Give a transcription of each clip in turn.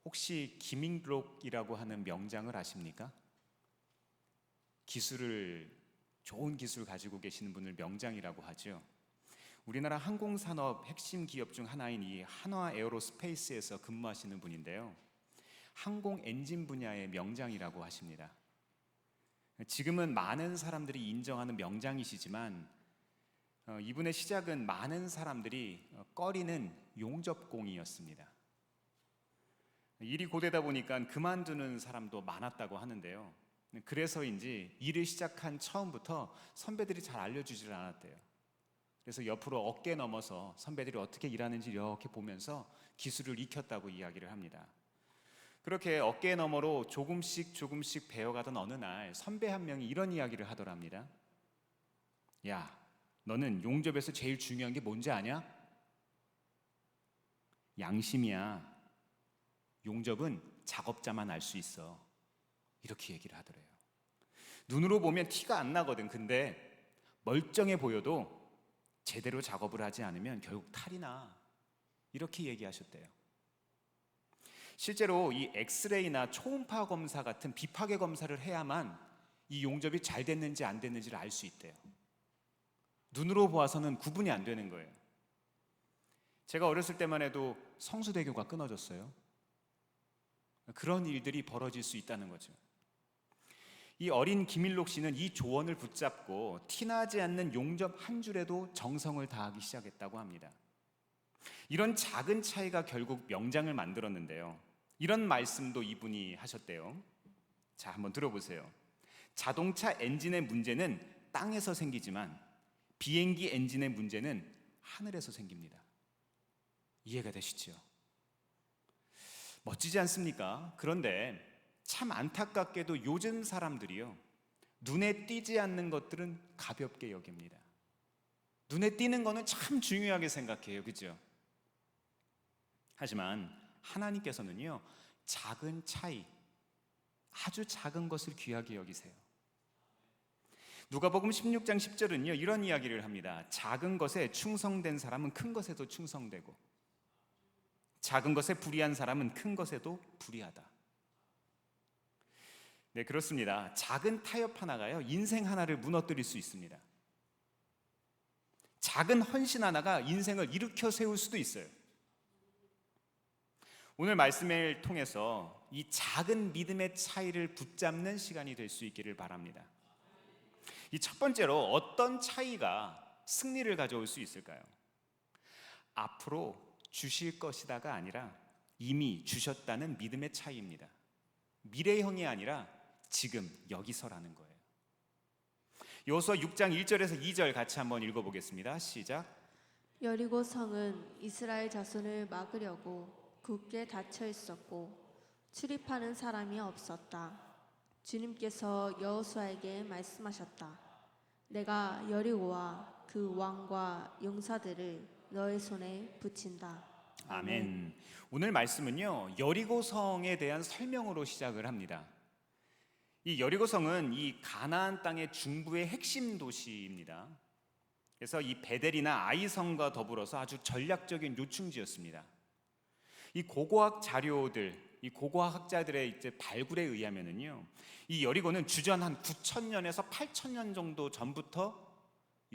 혹시 김인록이라고 하는 명장을 아십니까? 좋은 기술 가지고 계시는 분을 명장이라고 하죠. 우리나라 항공산업 핵심 기업 중 하나인 이 한화 에어로스페이스에서 근무하시는 분인데요, 항공 엔진 분야의 명장이라고 하십니다. 지금은 많은 사람들이 인정하는 명장이시지만 이분의 시작은 많은 사람들이 꺼리는 용접공이었습니다. 일이 고되다 보니까 그만두는 사람도 많았다고 하는데요, 그래서인지 일을 시작한 처음부터 선배들이 잘 알려주질 않았대요. 그래서 옆으로 어깨 넘어서 선배들이 어떻게 일하는지 이렇게 보면서 기술을 익혔다고 이야기를 합니다. 그렇게 어깨 너머로 조금씩 배워가던 어느 날 선배 한 명이 이런 이야기를 하더랍니다. 야, 너는 용접에서 제일 중요한 게 뭔지 아냐? 양심이야. 용접은 작업자만 알 수 있어. 이렇게 얘기를 하더래요. 눈으로 보면 티가 안 나거든. 근데 멀쩡해 보여도 제대로 작업을 하지 않으면 결국 탈이 나. 이렇게 얘기하셨대요. 실제로 이 엑스레이나 초음파 검사 같은 비파괴 검사를 해야만 이 용접이 잘 됐는지 안 됐는지를 알 수 있대요. 눈으로 보아서는 구분이 안 되는 거예요. 제가 어렸을 때만 해도 성수대교가 끊어졌어요. 그런 일들이 벌어질 수 있다는 거죠. 이 어린 김일록 씨는 이 조언을 붙잡고 티나지 않는 용접 한 줄에도 정성을 다하기 시작했다고 합니다. 이런 작은 차이가 결국 명장을 만들었는데요, 이런 말씀도 이분이 하셨대요. 자, 한번 들어보세요. 자동차 엔진의 문제는 땅에서 생기지만 비행기 엔진의 문제는 하늘에서 생깁니다. 이해가 되시죠? 멋지지 않습니까? 그런데 참 안타깝게도 요즘 사람들이요, 눈에 띄지 않는 것들은 가볍게 여깁니다. 눈에 띄는 거는 참 중요하게 생각해요. 그죠? 하지만 하나님께서는요, 작은 차이, 아주 작은 것을 귀하게 여기세요. 누가복음 16장 10절은요 이런 이야기를 합니다. 작은 것에 충성된 사람은 큰 것에도 충성되고 작은 것에 불의한 사람은 큰 것에도 불의하다. 네, 그렇습니다. 작은 타협 하나가요 인생 하나를 무너뜨릴 수 있습니다. 작은 헌신 하나가 인생을 일으켜 세울 수도 있어요. 오늘 말씀을 통해서 이 작은 믿음의 차이를 붙잡는 시간이 될 수 있기를 바랍니다. 이 첫 번째로 어떤 차이가 승리를 가져올 수 있을까요? 앞으로 주실 것이다가 아니라 이미 주셨다는 믿음의 차이입니다. 미래형이 아니라 지금 여기서라는 거예요. 여호수아 6장 1절에서 2절 같이 한번 읽어보겠습니다. 시작. 여리고 성은 이스라엘 자손을 막으려고 굳게 닫혀 있었고 출입하는 사람이 없었다. 주님께서 여호수아에게 말씀하셨다. 내가 여리고와 그 왕과 용사들을 너의 손에 붙인다. 아멘. 오늘 말씀은요 여리고 성에 대한 설명으로 시작을 합니다. 이 여리고 성은 이 가나안 땅의 중부의 핵심 도시입니다. 그래서 이 베델이나 아이성과 더불어서 아주 전략적인 요충지였습니다. 이 고고학 자료들, 이 고고학 학자들의 이제 발굴에 의하면은요, 이 여리고는 주전 한 9,000년에서 8,000년 정도 전부터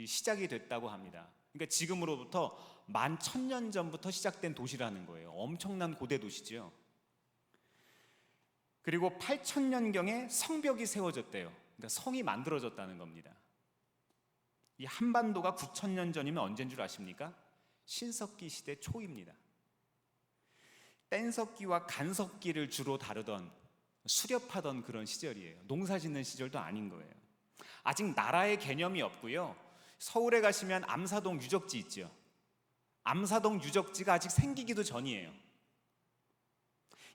시작이 됐다고 합니다. 그러니까 지금으로부터 11,000년 전부터 시작된 도시라는 거예요. 엄청난 고대 도시죠. 그리고 8,000년경에 성벽이 세워졌대요. 그러니까 성이 만들어졌다는 겁니다. 이 한반도가 9,000년 전이면 언제인 줄 아십니까? 신석기 시대 초입니다. 뗀석기와 간석기를 주로 다루던 수렵하던 그런 시절이에요. 농사 짓는 시절도 아닌 거예요. 아직 나라의 개념이 없고요. 서울에 가시면 암사동 유적지 있죠. 암사동 유적지가 아직 생기기도 전이에요.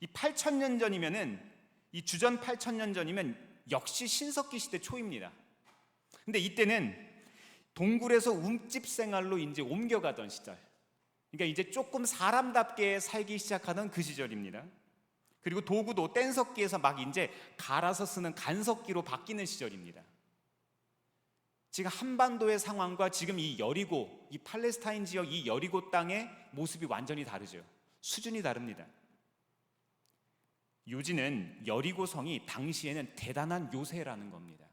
이 8,000년 전이면은 이 주전 8,000년 전이면 역시 신석기 시대 초입니다. 근데 이때는 동굴에서 움집 생활로 이제 옮겨가던 시절. 그러니까 이제 조금 사람답게 살기 시작하던 그 시절입니다. 그리고 도구도 뗀석기에서 막 이제 갈아서 쓰는 간석기로 바뀌는 시절입니다. 지금 한반도의 상황과 지금 이 여리고, 이 팔레스타인 지역, 이 여리고 땅의 모습이 완전히 다르죠. 수준이 다릅니다. 요지는 여리고 성이 당시에는 대단한 요새라는 겁니다.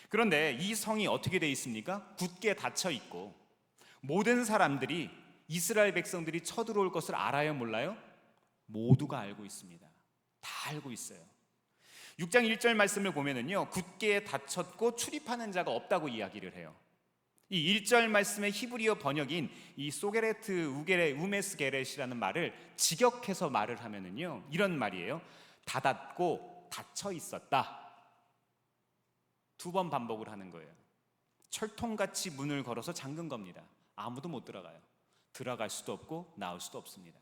그런데 이 성이 어떻게 돼 있습니까? 굳게 닫혀 있고 모든 사람들이, 이스라엘 백성들이 쳐들어올 것을 알아요, 몰라요? 모두가 알고 있습니다. 다 알고 있어요. 6장 1절 말씀을 보면은요, 굳게 닫혔고 출입하는 자가 없다고 이야기를 해요. 이 1절 말씀의 히브리어 번역인 이 소게레트 우메스 게렛이라는 말을 직역해서 말을 하면은요, 이런 말이에요. 닫았고 닫혀 있었다. 2번 반복을 하는 거예요. 철통같이 문을 걸어서 잠근 겁니다. 아무도 못 들어가요. 들어갈 수도 없고 나올 수도 없습니다.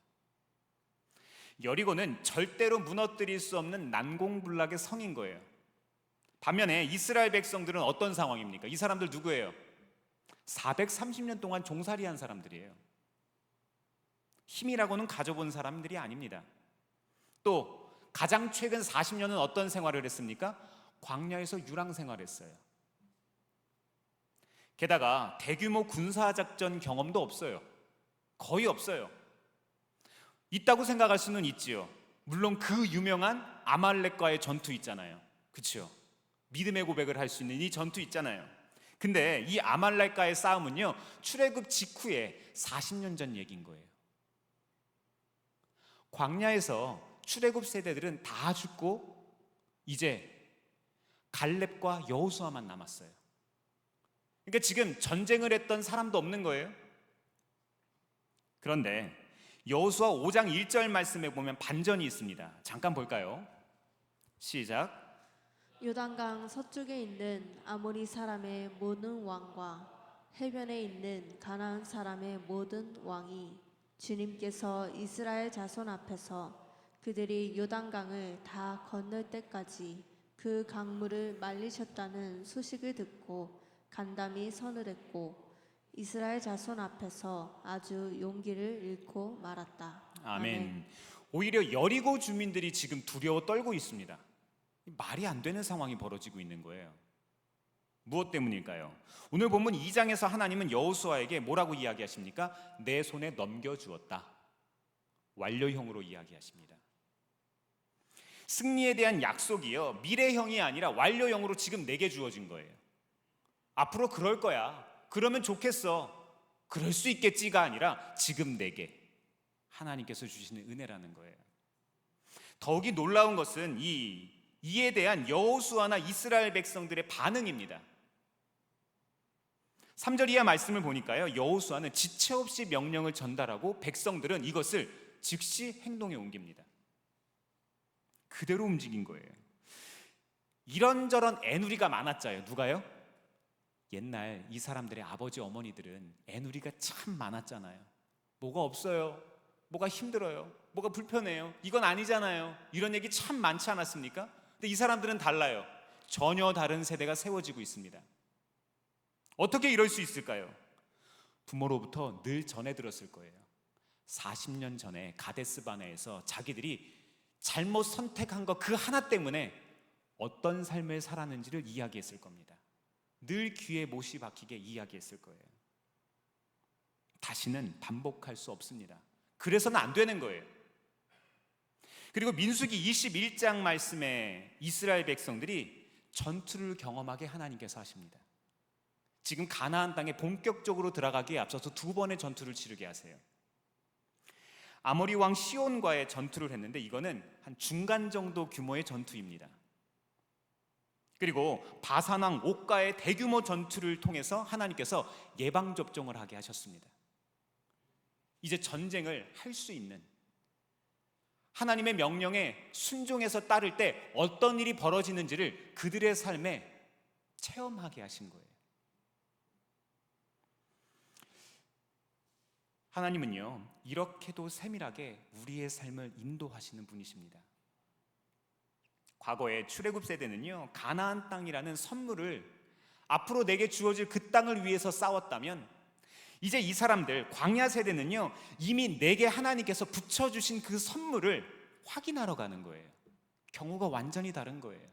여리고는 절대로 무너뜨릴 수 없는 난공불락의 성인 거예요. 반면에 이스라엘 백성들은 어떤 상황입니까? 이 사람들 누구예요? 430년 동안 종살이한 사람들이에요. 힘이라고는 가져본 사람들이 아닙니다. 또 가장 최근 40년은 어떤 생활을 했습니까? 광야에서 유랑 생활했어요. 게다가 대규모 군사작전 경험도 없어요. 거의 없어요. 있다고 생각할 수는 있지요. 물론 그 유명한 아말렉과의 전투 있잖아요. 그렇죠? 믿음의 고백을 할 수 있는 이 전투 있잖아요. 근데 이 아말렉과의 싸움은요, 출애굽 직후에 40년 전 얘기인 거예요. 광야에서 출애굽 세대들은 다 죽고 이제 갈렙과 여호수아만 남았어요. 그러니까 지금 전쟁을 했던 사람도 없는 거예요. 그런데 여호수아 5장 1절 말씀에 보면 반전이 있습니다. 잠깐 볼까요? 시작. 요단강 서쪽에 있는 아모리 사람의 모든 왕과 해변에 있는 가나안 사람의 모든 왕이 주님께서 이스라엘 자손 앞에서 그들이 요단강을 다 건널 때까지 그 강물을 말리셨다는 소식을 듣고 간담이 서늘했고 이스라엘 자손 앞에서 아주 용기를 잃고 말았다. 아멘. 오히려 여리고 주민들이 지금 두려워 떨고 있습니다. 말이 안 되는 상황이 벌어지고 있는 거예요. 무엇 때문일까요? 오늘 본문 2장에서 하나님은 여호수아에게 뭐라고 이야기하십니까? 내 손에 넘겨주었다. 완료형으로 이야기하십니다. 승리에 대한 약속이요, 미래형이 아니라 완료형으로 지금 내게 주어진 거예요. 앞으로 그럴 거야. 그러면 좋겠어. 그럴 수 있겠지가 아니라 지금 내게 하나님께서 주시는 은혜라는 거예요. 더욱이 놀라운 것은 이에 대한 여호수아나 이스라엘 백성들의 반응입니다. 3절 이하 말씀을 보니까요, 여호수아는 지체 없이 명령을 전달하고 백성들은 이것을 즉시 행동에 옮깁니다. 그대로 움직인 거예요. 이런저런 애누리가 많았잖아요. 누가요? 옛날 이 사람들의 아버지 어머니들은 애누리가 참 많았잖아요. 뭐가 없어요, 뭐가 힘들어요, 뭐가 불편해요, 이건 아니잖아요, 이런 얘기 참 많지 않았습니까? 근데 이 사람들은 달라요. 전혀 다른 세대가 세워지고 있습니다. 어떻게 이럴 수 있을까요? 부모로부터 늘 전해 들었을 거예요. 40년 전에 가데스 바네에서 자기들이 잘못 선택한 거 그 하나 때문에 어떤 삶을 살았는지를 이야기했을 겁니다. 늘 귀에 못이 박히게 이야기했을 거예요. 다시는 반복할 수 없습니다. 그래서는 안 되는 거예요. 그리고 민수기 21장 말씀에 이스라엘 백성들이 전투를 경험하게 하나님께서 하십니다. 지금 가나안 땅에 본격적으로 들어가기에 앞서서 2번의 전투를 치르게 하세요. 아모리 왕 시온과의 전투를 했는데 이거는 한 중간 정도 규모의 전투입니다. 그리고 바산 왕 옥과의 대규모 전투를 통해서 하나님께서 예방접종을 하게 하셨습니다. 이제 전쟁을 할 수 있는, 하나님의 명령에 순종해서 따를 때 어떤 일이 벌어지는지를 그들의 삶에 체험하게 하신 거예요. 하나님은요, 이렇게도 세밀하게 우리의 삶을 인도하시는 분이십니다. 과거에 출애굽 세대는요, 가나안 땅이라는 선물을, 앞으로 내게 주어질 그 땅을 위해서 싸웠다면 이제 이 사람들 광야 세대는요, 이미 내게 하나님께서 붙여주신 그 선물을 확인하러 가는 거예요. 경우가 완전히 다른 거예요.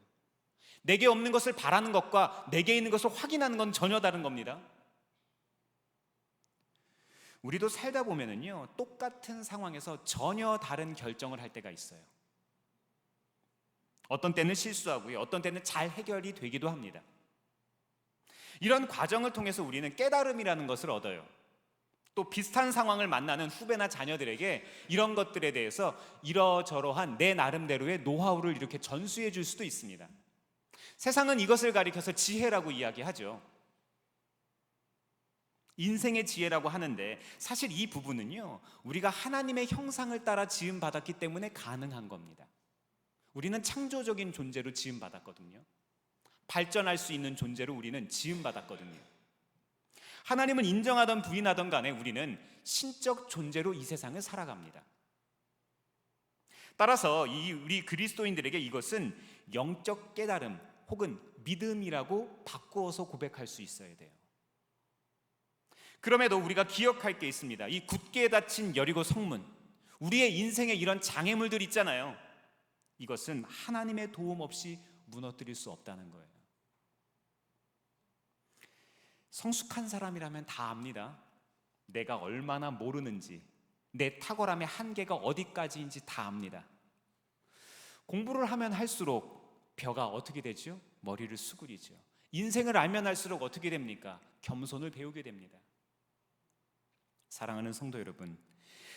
내게 없는 것을 바라는 것과 내게 있는 것을 확인하는 건 전혀 다른 겁니다. 우리도 살다 보면은요, 똑같은 상황에서 전혀 다른 결정을 할 때가 있어요. 어떤 때는 실수하고요. 어떤 때는 잘 해결이 되기도 합니다. 이런 과정을 통해서 우리는 깨달음이라는 것을 얻어요. 또 비슷한 상황을 만나는 후배나 자녀들에게 이런 것들에 대해서 이러저러한 내 나름대로의 노하우를 이렇게 전수해 줄 수도 있습니다. 세상은 이것을 가리켜서 지혜라고 이야기하죠. 인생의 지혜라고 하는데 사실 이 부분은요, 우리가 하나님의 형상을 따라 지음받았기 때문에 가능한 겁니다. 우리는 창조적인 존재로 지음받았거든요. 발전할 수 있는 존재로 우리는 지음받았거든요. 하나님은 인정하던 부인하던 간에 우리는 신적 존재로 이 세상을 살아갑니다. 따라서 우리 그리스도인들에게 이것은 영적 깨달음 혹은 믿음이라고 바꾸어서 고백할 수 있어야 돼요. 그럼에도 우리가 기억할 게 있습니다. 이 굳게 닫힌 여리고 성문, 우리의 인생에 이런 장애물들 있잖아요. 이것은 하나님의 도움 없이 무너뜨릴 수 없다는 거예요. 성숙한 사람이라면 다 압니다. 내가 얼마나 모르는지, 내 탁월함의 한계가 어디까지인지 다 압니다. 공부를 하면 할수록 벼가 어떻게 되죠? 머리를 수그리죠. 인생을 알면 할수록 어떻게 됩니까? 겸손을 배우게 됩니다. 사랑하는 성도 여러분,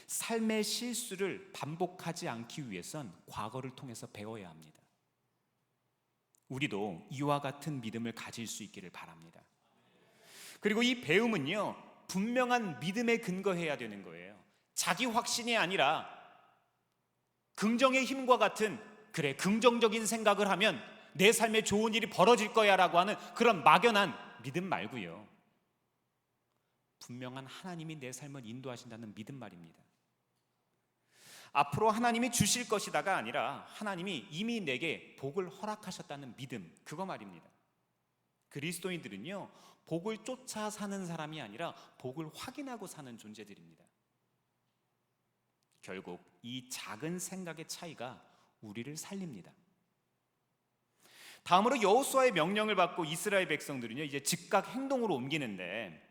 삶의 실수를 반복하지 않기 위해선 과거를 통해서 배워야 합니다. 우리도 이와 같은 믿음을 가질 수 있기를 바랍니다. 그리고 이 배움은요, 분명한 믿음에 근거해야 되는 거예요. 자기 확신이 아니라 긍정의 힘과 같은, 그래, 긍정적인 생각을 하면 내 삶에 좋은 일이 벌어질 거야 라고 하는 그런 막연한 믿음 말고요, 분명한 하나님이 내 삶을 인도하신다는 믿음 말입니다. 앞으로 하나님이 주실 것이다가 아니라 하나님이 이미 내게 복을 허락하셨다는 믿음, 그거 말입니다. 그리스도인들은요, 복을 쫓아 사는 사람이 아니라 복을 확인하고 사는 존재들입니다. 결국 이 작은 생각의 차이가 우리를 살립니다. 다음으로 여호수아의 명령을 받고 이스라엘 백성들은요, 이제 즉각 행동으로 옮기는데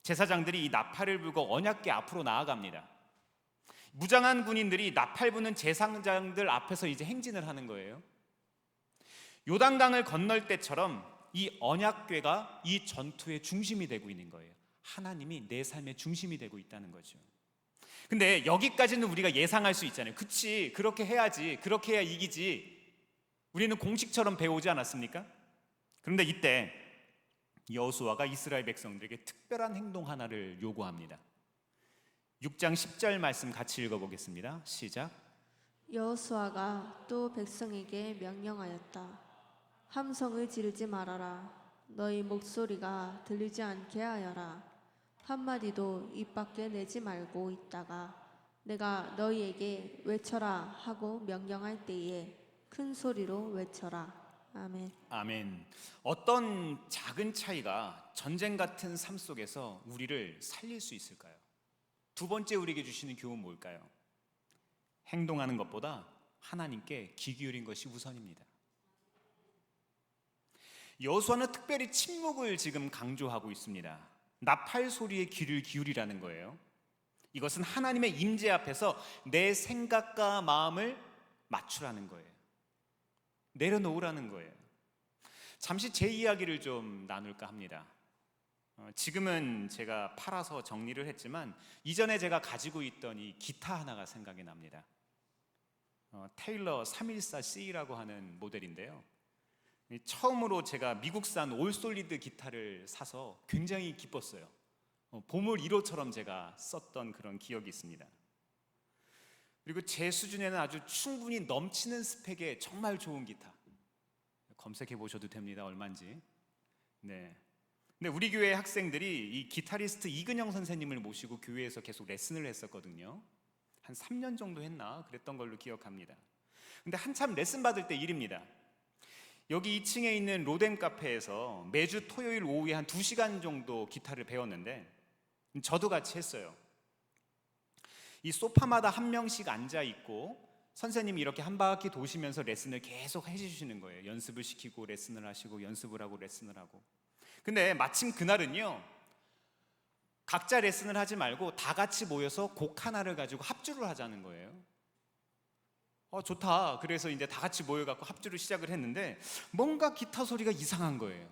제사장들이 이 나팔을 불고 언약궤 앞으로 나아갑니다. 무장한 군인들이 나팔 부는 제사장들 앞에서 이제 행진을 하는 거예요. 요단강을 건널 때처럼 이 언약궤가 이 전투의 중심이 되고 있는 거예요. 하나님이 내 삶의 중심이 되고 있다는 거죠. 근데 여기까지는 우리가 예상할 수 있잖아요. 그치, 그렇게 해야지, 그렇게 해야 이기지. 우리는 공식처럼 배우지 않았습니까? 그런데 이때 여호수아가 이스라엘 백성들에게 특별한 행동 하나를 요구합니다. 6장 10절 말씀 같이 읽어보겠습니다. 시작. 여호수아가 또 백성에게 명령하였다. 함성을 지르지 말아라. 너희 목소리가 들리지 않게 하여라. 한마디도 입 밖에 내지 말고 있다가 내가 너희에게 외쳐라 하고 명령할 때에 큰 소리로 외쳐라. 아멘. 아멘. 어떤 작은 차이가 전쟁 같은 삶 속에서 우리를 살릴 수 있을까요? 두 번째 우리에게 주시는 교훈은 뭘까요? 행동하는 것보다 하나님께 귀 기울인 것이 우선입니다. 여호수아는 특별히 침묵을 지금 강조하고 있습니다. 나팔 소리에 귀를 기울이라는 거예요. 이것은 하나님의 임재 앞에서 내 생각과 마음을 맞추라는 거예요. 내려놓으라는 거예요. 잠시 제 이야기를 좀 나눌까 합니다. 지금은 제가 팔아서 정리를 했지만 이전에 제가 가지고 있던 이 기타 하나가 생각이 납니다. 테일러 314C라고 하는 모델인데요. 처음으로 제가 미국산 올솔리드 기타를 사서 굉장히 기뻤어요. 보물 1호처럼 제가 썼던 그런 기억이 있습니다. 그리고 제 수준에는 아주 충분히 넘치는 스펙의 정말 좋은 기타. 검색해 보셔도 됩니다. 얼마인지. 네. 근데 우리 교회 학생들이 이 기타리스트 이근영 선생님을 모시고 교회에서 계속 레슨을 했었거든요. 한 3년 정도 했나 그랬던 걸로 기억합니다. 근데 한참 레슨 받을 때 일입니다. 여기 2층에 있는 로뎀 카페에서 매주 토요일 오후에 한 2시간 정도 기타를 배웠는데 저도 같이 했어요. 이 소파마다 한 명씩 앉아 있고 선생님이 이렇게 한 바퀴 도시면서 레슨을 계속 해주시는 거예요. 연습을 시키고 레슨을 하시고 연습을 하고 레슨을 하고. 근데 마침 그날은요, 각자 레슨을 하지 말고 다 같이 모여서 곡 하나를 가지고 합주를 하자는 거예요. 좋다. 그래서 이제 다 같이 모여갖고 합주를 시작을 했는데 뭔가 기타 소리가 이상한 거예요.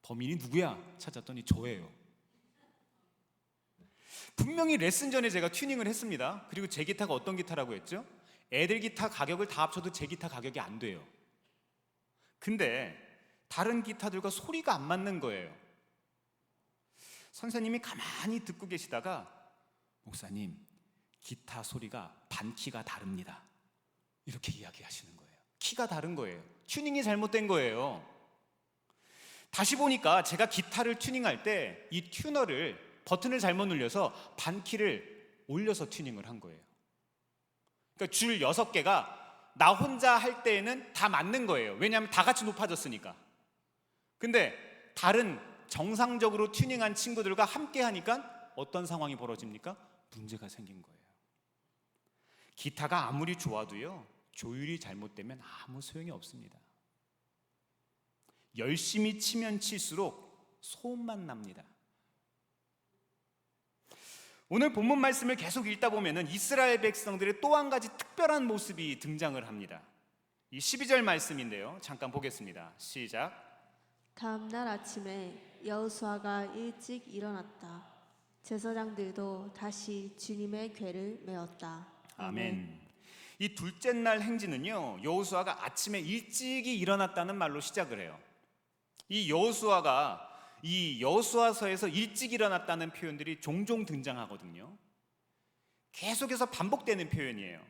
범인이 누구야? 찾았더니 저예요. 분명히 레슨 전에 제가 튜닝을 했습니다. 그리고 제 기타가 어떤 기타라고 했죠? 애들 기타 가격을 다 합쳐도 제 기타 가격이 안 돼요. 근데 다른 기타들과 소리가 안 맞는 거예요. 선생님이 가만히 듣고 계시다가 목사님, 기타 소리가 반키가 다릅니다. 이렇게 이야기하시는 거예요. 키가 다른 거예요. 튜닝이 잘못된 거예요. 다시 보니까 제가 기타를 튜닝할 때 이 튜너를 버튼을 잘못 눌려서 반키를 올려서 튜닝을 한 거예요. 그러니까 줄 6개가 나 혼자 할 때에는 다 맞는 거예요. 왜냐하면 다 같이 높아졌으니까. 근데 다른 정상적으로 튜닝한 친구들과 함께 하니까 어떤 상황이 벌어집니까? 문제가 생긴 거예요. 기타가 아무리 좋아도요, 조율이 잘못되면 아무 소용이 없습니다. 열심히 치면 칠수록 소음만 납니다. 오늘 본문 말씀을 계속 읽다 보면은 이스라엘 백성들의 또 한 가지 특별한 모습이 등장을 합니다. 이 12절 말씀인데요. 잠깐 보겠습니다. 시작. 다음 날 아침에 여호수아가 일찍 일어났다. 제사장들도 다시 주님의 궤를 메었다. 아멘. 이 둘째 날 행진은요, 여호수아가 아침에 일찍이 일어났다는 말로 시작을 해요. 이 여호수아가 이 여호수아서에서 일찍 일어났다는 표현들이 종종 등장하거든요. 계속해서 반복되는 표현이에요.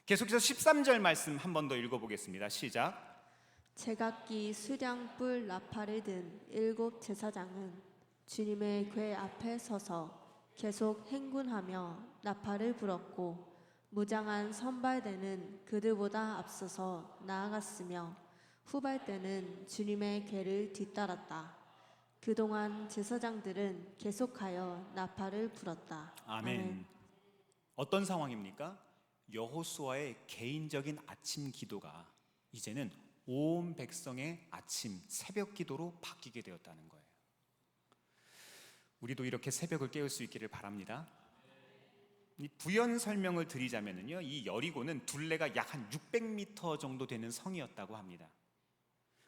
계속해서 13절 말씀 한 번 더 읽어보겠습니다. 시작. 제각기 수량불 나팔을 든 7 제사장은 주님의 궤 앞에 서서 계속 행군하며 나팔을 불었고 무장한 선발대는 그들보다 앞서서 나아갔으며 후발대는 주님의 궤를 뒤따랐다. 그동안 제사장들은 계속하여 나팔을 불었다. 아멘. 어떤 상황입니까? 여호수아의 개인적인 아침 기도가 이제는 온 백성의 아침 새벽 기도로 바뀌게 되었다는 거예요. 우리도 이렇게 새벽을 깨울 수 있기를 바랍니다. 이 부연 설명을 드리자면요, 이 여리고는 둘레가 약 한 600m 정도 되는 성이었다고 합니다.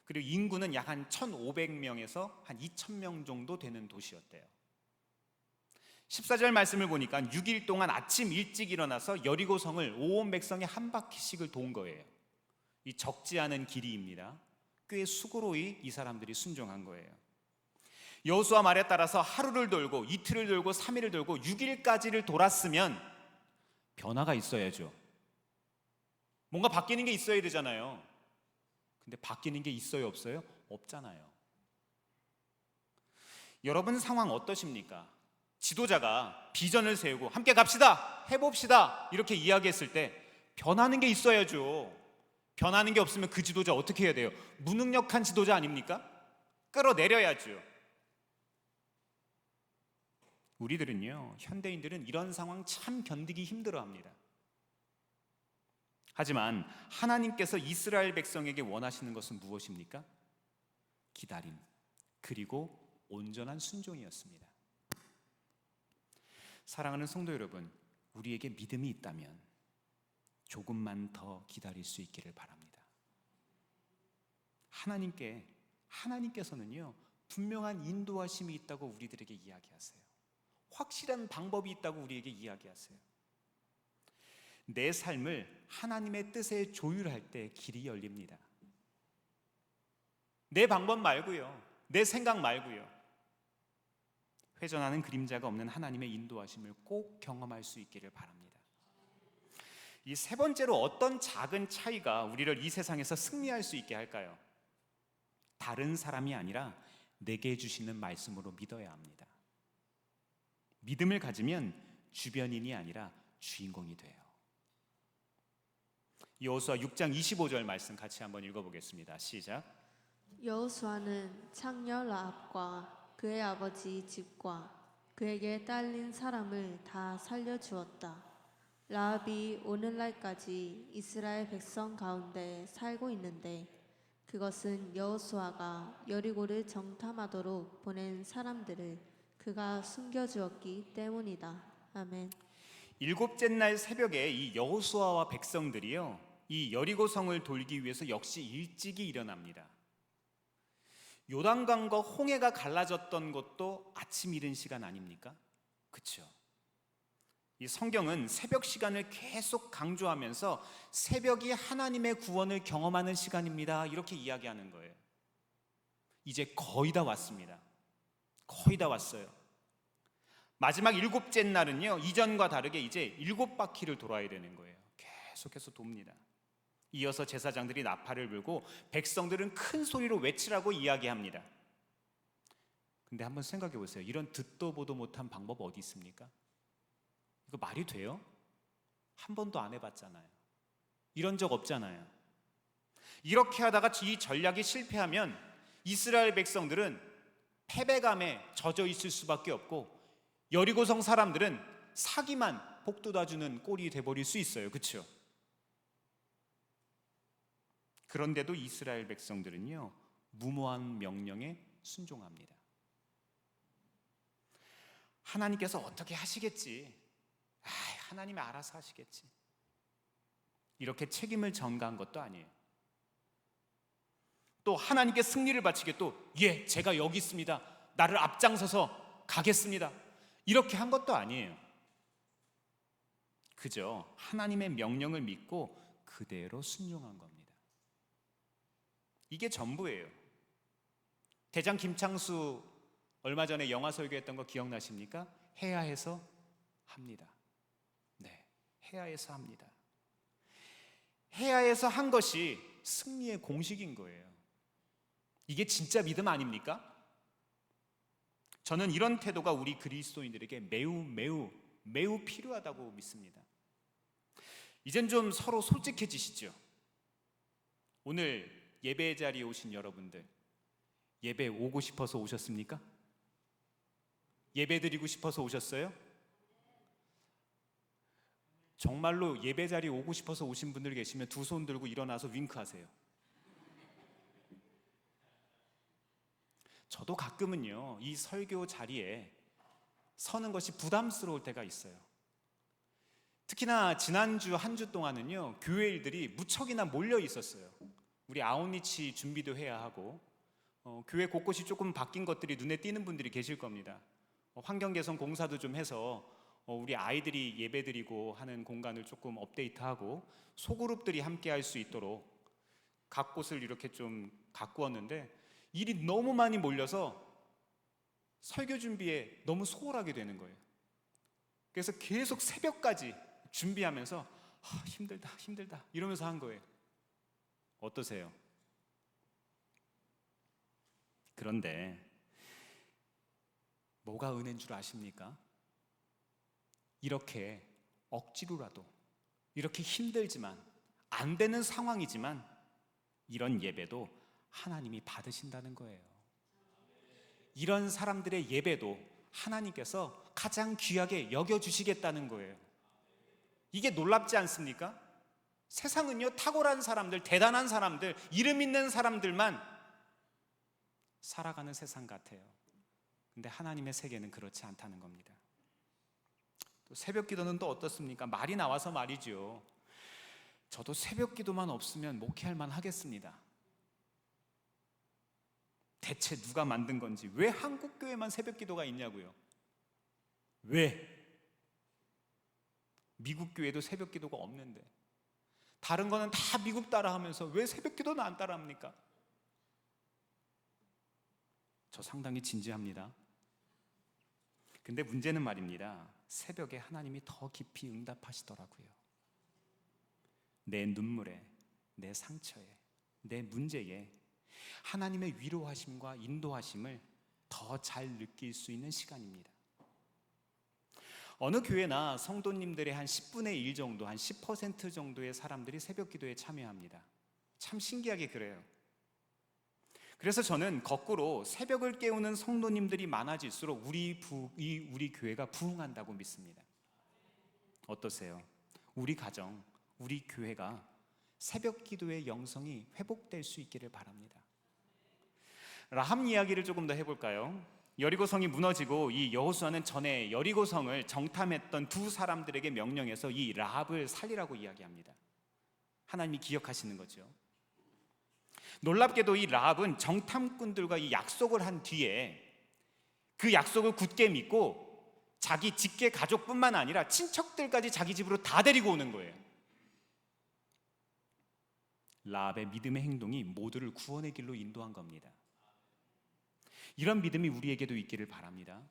그리고 인구는 약 한 1,500명에서 한 2,000명 정도 되는 도시였대요. 14절 말씀을 보니까 6일 동안 아침 일찍 일어나서 여리고 성을 온 백성이 한 바퀴씩을 돈 거예요. 이 적지 않은 길이입니다. 꽤 수고로이 이 사람들이 순종한 거예요. 여호수아 말에 따라서 하루를 돌고 이틀을 돌고 3일을 돌고 6일까지를 돌았으면 변화가 있어야죠. 뭔가 바뀌는 게 있어야 되잖아요. 근데 바뀌는 게 있어요, 없어요? 없잖아요. 여러분 상황 어떠십니까? 지도자가 비전을 세우고 함께 갑시다, 해봅시다 이렇게 이야기했을 때 변하는 게 있어야죠. 변하는 게 없으면 그 지도자 어떻게 해야 돼요? 무능력한 지도자 아닙니까? 끌어내려야죠. 우리들은요, 현대인들은 이런 상황 참 견디기 힘들어합니다. 하지만 하나님께서 이스라엘 백성에게 원하시는 것은 무엇입니까? 기다림, 그리고 온전한 순종이었습니다. 사랑하는 성도 여러분, 우리에게 믿음이 있다면 조금만 더 기다릴 수 있기를 바랍니다. 하나님께서는요, 분명한 인도하심이 있다고 우리들에게 이야기하세요. 확실한 방법이 있다고 우리에게 이야기하세요. 내 삶을 하나님의 뜻에 조율할 때 길이 열립니다. 내 방법 말고요, 내 생각 말고요, 회전하는 그림자가 없는 하나님의 인도하심을 꼭 경험할 수 있기를 바랍니다. 이 세 번째로 어떤 작은 차이가 우리를 이 세상에서 승리할 수 있게 할까요? 다른 사람이 아니라 내게 주시는 말씀으로 믿어야 합니다. 믿음을 가지면 주변인이 아니라 주인공이 돼요. 여호수아 6장 25절 말씀 같이 한번 읽어보겠습니다. 시작. 여호수아는 창녀 라합과 그의 아버지 집과 그에게 딸린 사람을 다 살려주었다. 라합이 오늘날까지 이스라엘 백성 가운데 살고 있는데 그것은 여호수아가 여리고를 정탐하도록 보낸 사람들을 그가 숨겨주었기 때문이다. 아멘. 일곱째 날 새벽에 이 여호수아와 백성들이요, 이 여리고성을 돌기 위해서 역시 일찍이 일어납니다. 요단강과 홍해가 갈라졌던 것도 아침 이른 시간 아닙니까? 그렇죠? 이 성경은 새벽 시간을 계속 강조하면서 새벽이 하나님의 구원을 경험하는 시간입니다, 이렇게 이야기하는 거예요. 이제 거의 다 왔습니다. 거의 다 왔어요. 마지막 일곱째 날은요, 이전과 다르게 이제 일곱 바퀴를 돌아야 되는 거예요. 계속해서 돕니다. 이어서 제사장들이 나팔을 불고 백성들은 큰 소리로 외치라고 이야기합니다. 근데 한번 생각해 보세요. 이런 듣도 보도 못한 방법 어디 있습니까? 이거 말이 돼요? 한 번도 안 해봤잖아요. 이런 적 없잖아요. 이렇게 하다가 이 전략이 실패하면 이스라엘 백성들은 패배감에 젖어 있을 수밖에 없고 여리고성 사람들은 사기만 복돋아주는 꼴이 돼버릴 수 있어요. 그렇죠? 그런데도 이스라엘 백성들은요, 무모한 명령에 순종합니다. 하나님께서 어떻게 하시겠지, 하나님이 알아서 하시겠지, 이렇게 책임을 전가한 것도 아니에요. 또 하나님께 승리를 바치게 또 제가 여기 있습니다, 나를 앞장서서 가겠습니다, 이렇게 한 것도 아니에요. 그저 하나님의 명령을 믿고 그대로 순종한 겁니다. 이게 전부예요. 대장 김창수 얼마 전에 영화 설교했던 거 기억나십니까? 해야 해서 합니다. 네, 해야 해서 합니다. 해야 해서 한 것이 승리의 공식인 거예요. 이게 진짜 믿음 아닙니까? 저는 이런 태도가 우리 그리스도인들에게 매우 필요하다고 믿습니다. 이젠 좀 서로 솔직해지시죠? 오늘 예배 자리에 오신 여러분들, 예배 오고 싶어서 오셨습니까? 예배 드리고 싶어서 오셨어요? 정말로 예배 자리에 오고 싶어서 오신 분들 계시면 두 손 들고 일어나서 윙크하세요. 저도 가끔은요, 이 설교 자리에 서는 것이 부담스러울 때가 있어요. 특히나 지난주 한 주 동안은요, 교회 일들이 무척이나 몰려 있었어요. 우리 아웃리치 준비도 해야 하고, 교회 곳곳이 조금 바뀐 것들이 눈에 띄는 분들이 계실 겁니다. 환경 개선 공사도 좀 해서 우리 아이들이 예배드리고 하는 공간을 조금 업데이트하고 소그룹들이 함께 할 수 있도록 각 곳을 이렇게 좀 가꾸었는데, 일이 너무 많이 몰려서 설교 준비에 너무 소홀하게 되는 거예요. 그래서 계속 새벽까지 준비하면서 힘들다 이러면서 한 거예요. 어떠세요? 그런데 뭐가 은혜인 줄 아십니까? 이렇게 억지로라도, 이렇게 힘들지만 안 되는 상황이지만 이런 예배도 하나님이 받으신다는 거예요. 이런 사람들의 예배도 하나님께서 가장 귀하게 여겨주시겠다는 거예요. 이게 놀랍지 않습니까? 세상은요, 탁월한 사람들, 대단한 사람들, 이름 있는 사람들만 살아가는 세상 같아요. 근데 하나님의 세계는 그렇지 않다는 겁니다. 또 새벽 기도는 또 어떻습니까? 말이 나와서 말이죠. 저도 새벽 기도만 없으면 목회할 만 하겠습니다. 대체 누가 만든 건지, 왜 한국 교회만 새벽 기도가 있냐고요? 왜? 미국 교회도 새벽 기도가 없는데, 다른 거는 다 미국 따라하면서 왜 새벽 기도는 안 따라합니까? 저 상당히 진지합니다. 근데 문제는 말입니다, 새벽에 하나님이 더 깊이 응답하시더라고요. 내 눈물에, 내 상처에, 내 문제에 하나님의 위로하심과 인도하심을 더 잘 느낄 수 있는 시간입니다. 어느 교회나 성도님들의 한 10분의 1 정도, 한 10% 정도의 사람들이 새벽 기도에 참여합니다. 참 신기하게 그래요. 그래서 저는 거꾸로 새벽을 깨우는 성도님들이 많아질수록 우리 교회가 부흥한다고 믿습니다. 어떠세요? 우리 가정, 우리 교회가 새벽 기도의 영성이 회복될 수 있기를 바랍니다. 라합 이야기를 조금 더 해볼까요? 여리고성이 무너지고 이 여호수아는 전에 여리고성을 정탐했던 두 사람들에게 명령해서 이 라합을 살리라고 이야기합니다. 하나님이 기억하시는 거죠. 놀랍게도 이 라합은 정탐꾼들과 이 약속을 한 뒤에 그 약속을 굳게 믿고 자기 직계 가족뿐만 아니라 친척들까지 자기 집으로 다 데리고 오는 거예요. 라합의 믿음의 행동이 모두를 구원의 길로 인도한 겁니다. 이런 믿음이 우리에게도 있기를 바랍니다.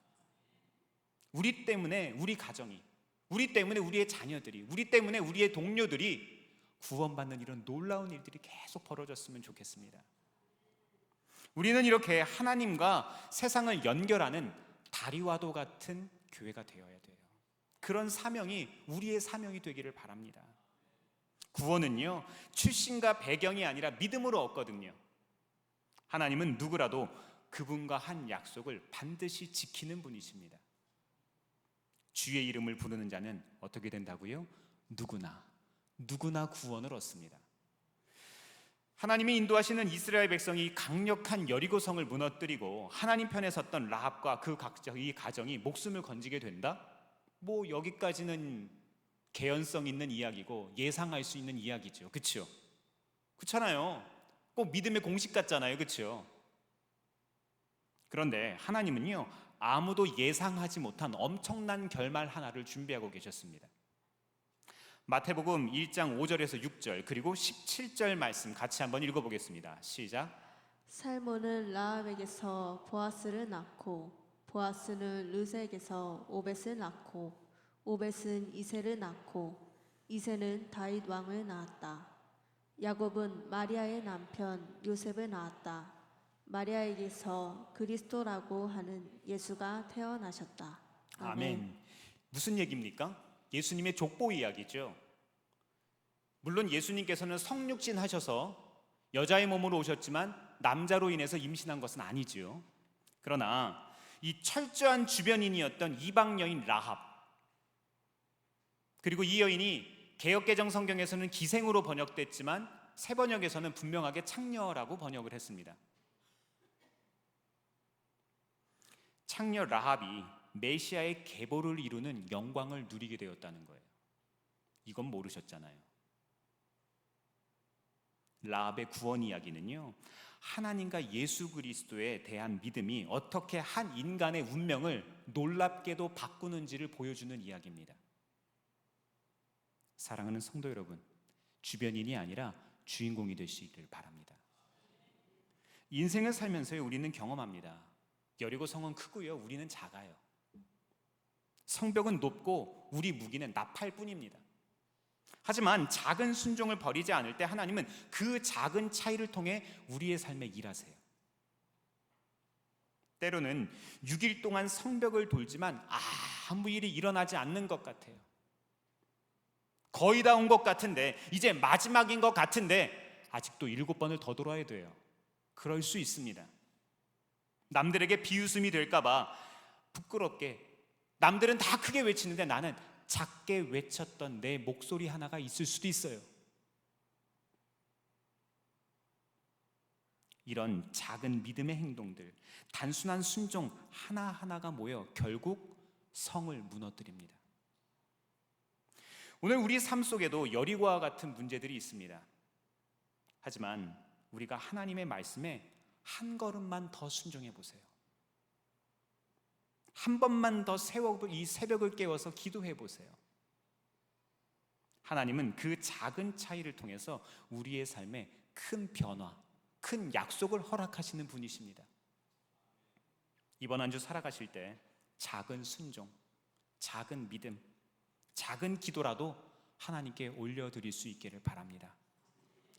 우리 때문에 우리 가정이, 우리 때문에 우리의 자녀들이, 우리 때문에 우리의 동료들이 구원받는 이런 놀라운 일들이 계속 벌어졌으면 좋겠습니다. 우리는 이렇게 하나님과 세상을 연결하는 다리와도 같은 교회가 되어야 돼요. 그런 사명이 우리의 사명이 되기를 바랍니다. 구원은요, 출신과 배경이 아니라 믿음으로 얻거든요. 하나님은 누구라도 그분과 한 약속을 반드시 지키는 분이십니다. 주의 이름을 부르는 자는 어떻게 된다고요? 누구나 구원을 얻습니다. 하나님이 인도하시는 이스라엘 백성이 강력한 여리고성을 무너뜨리고 하나님 편에 섰던 라합과 이 가정이 목숨을 건지게 된다? 뭐 여기까지는 개연성 있는 이야기고 예상할 수 있는 이야기죠. 그렇죠? 그렇잖아요. 꼭 믿음의 공식 같잖아요. 그렇죠? 그런데 하나님은요, 아무도 예상하지 못한 엄청난 결말 하나를 준비하고 계셨습니다. 마태복음 1장 5절에서 6절 그리고 17절 말씀 같이 한번 읽어보겠습니다. 시작. 살몬은 라합에게서 보아스를 낳고, 보아스는 르세에게서 오벳을 낳고, 오벳은 이새를 낳고, 이새는 다윗 왕을 낳았다. 야곱은 마리아의 남편 요셉을 낳았다. 마리아에게서 그리스도라고 하는 예수가 태어나셨다. 아멘. 무슨 얘기입니까? 예수님의 족보 이야기죠. 물론 예수님께서는 성육신 하셔서 여자의 몸으로 오셨지만 남자로 인해서 임신한 것은 아니지요. 그러나 이 철저한 주변인이었던 이방 여인 라합, 그리고 이 여인이 개역개정 성경에서는 기생으로 번역됐지만 새 번역에서는 분명하게 창녀라고 번역을 했습니다. 창녀 라합이 메시아의 계보를 이루는 영광을 누리게 되었다는 거예요. 이건 모르셨잖아요. 라합의 구원 이야기는요, 하나님과 예수 그리스도에 대한 믿음이 어떻게 한 인간의 운명을 놀랍게도 바꾸는지를 보여주는 이야기입니다. 사랑하는 성도 여러분, 주변인이 아니라 주인공이 되시기를 바랍니다. 인생을 살면서 우리는 경험합니다. 여리고성은 크고요, 우리는 작아요. 성벽은 높고 우리 무기는 나팔뿐입니다. 하지만 작은 순종을 버리지 않을 때 하나님은 그 작은 차이를 통해 우리의 삶에 일하세요. 때로는 6일 동안 성벽을 돌지만 아무 일이 일어나지 않는 것 같아요. 거의 다 온 것 같은데, 이제 마지막인 것 같은데 아직도 7번을 더 돌아야 돼요. 그럴 수 있습니다. 남들에게 비웃음이 될까봐 부끄럽게, 남들은 다 크게 외치는데 나는 작게 외쳤던 내 목소리 하나가 있을 수도 있어요. 이런 작은 믿음의 행동들, 단순한 순종 하나하나가 모여 결국 성을 무너뜨립니다. 오늘 우리 삶 속에도 여리고와 같은 문제들이 있습니다. 하지만 우리가 하나님의 말씀에 한 걸음만 더 순종해 보세요. 한 번만 더 이 새벽을 깨워서 기도해 보세요. 하나님은 그 작은 차이를 통해서 우리의 삶에 큰 변화, 큰 약속을 허락하시는 분이십니다. 이번 한 주 살아가실 때 작은 순종, 작은 믿음, 작은 기도라도 하나님께 올려드릴 수 있기를 바랍니다.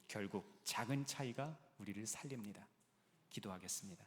결국 작은 차이가 우리를 살립니다. 기도하겠습니다.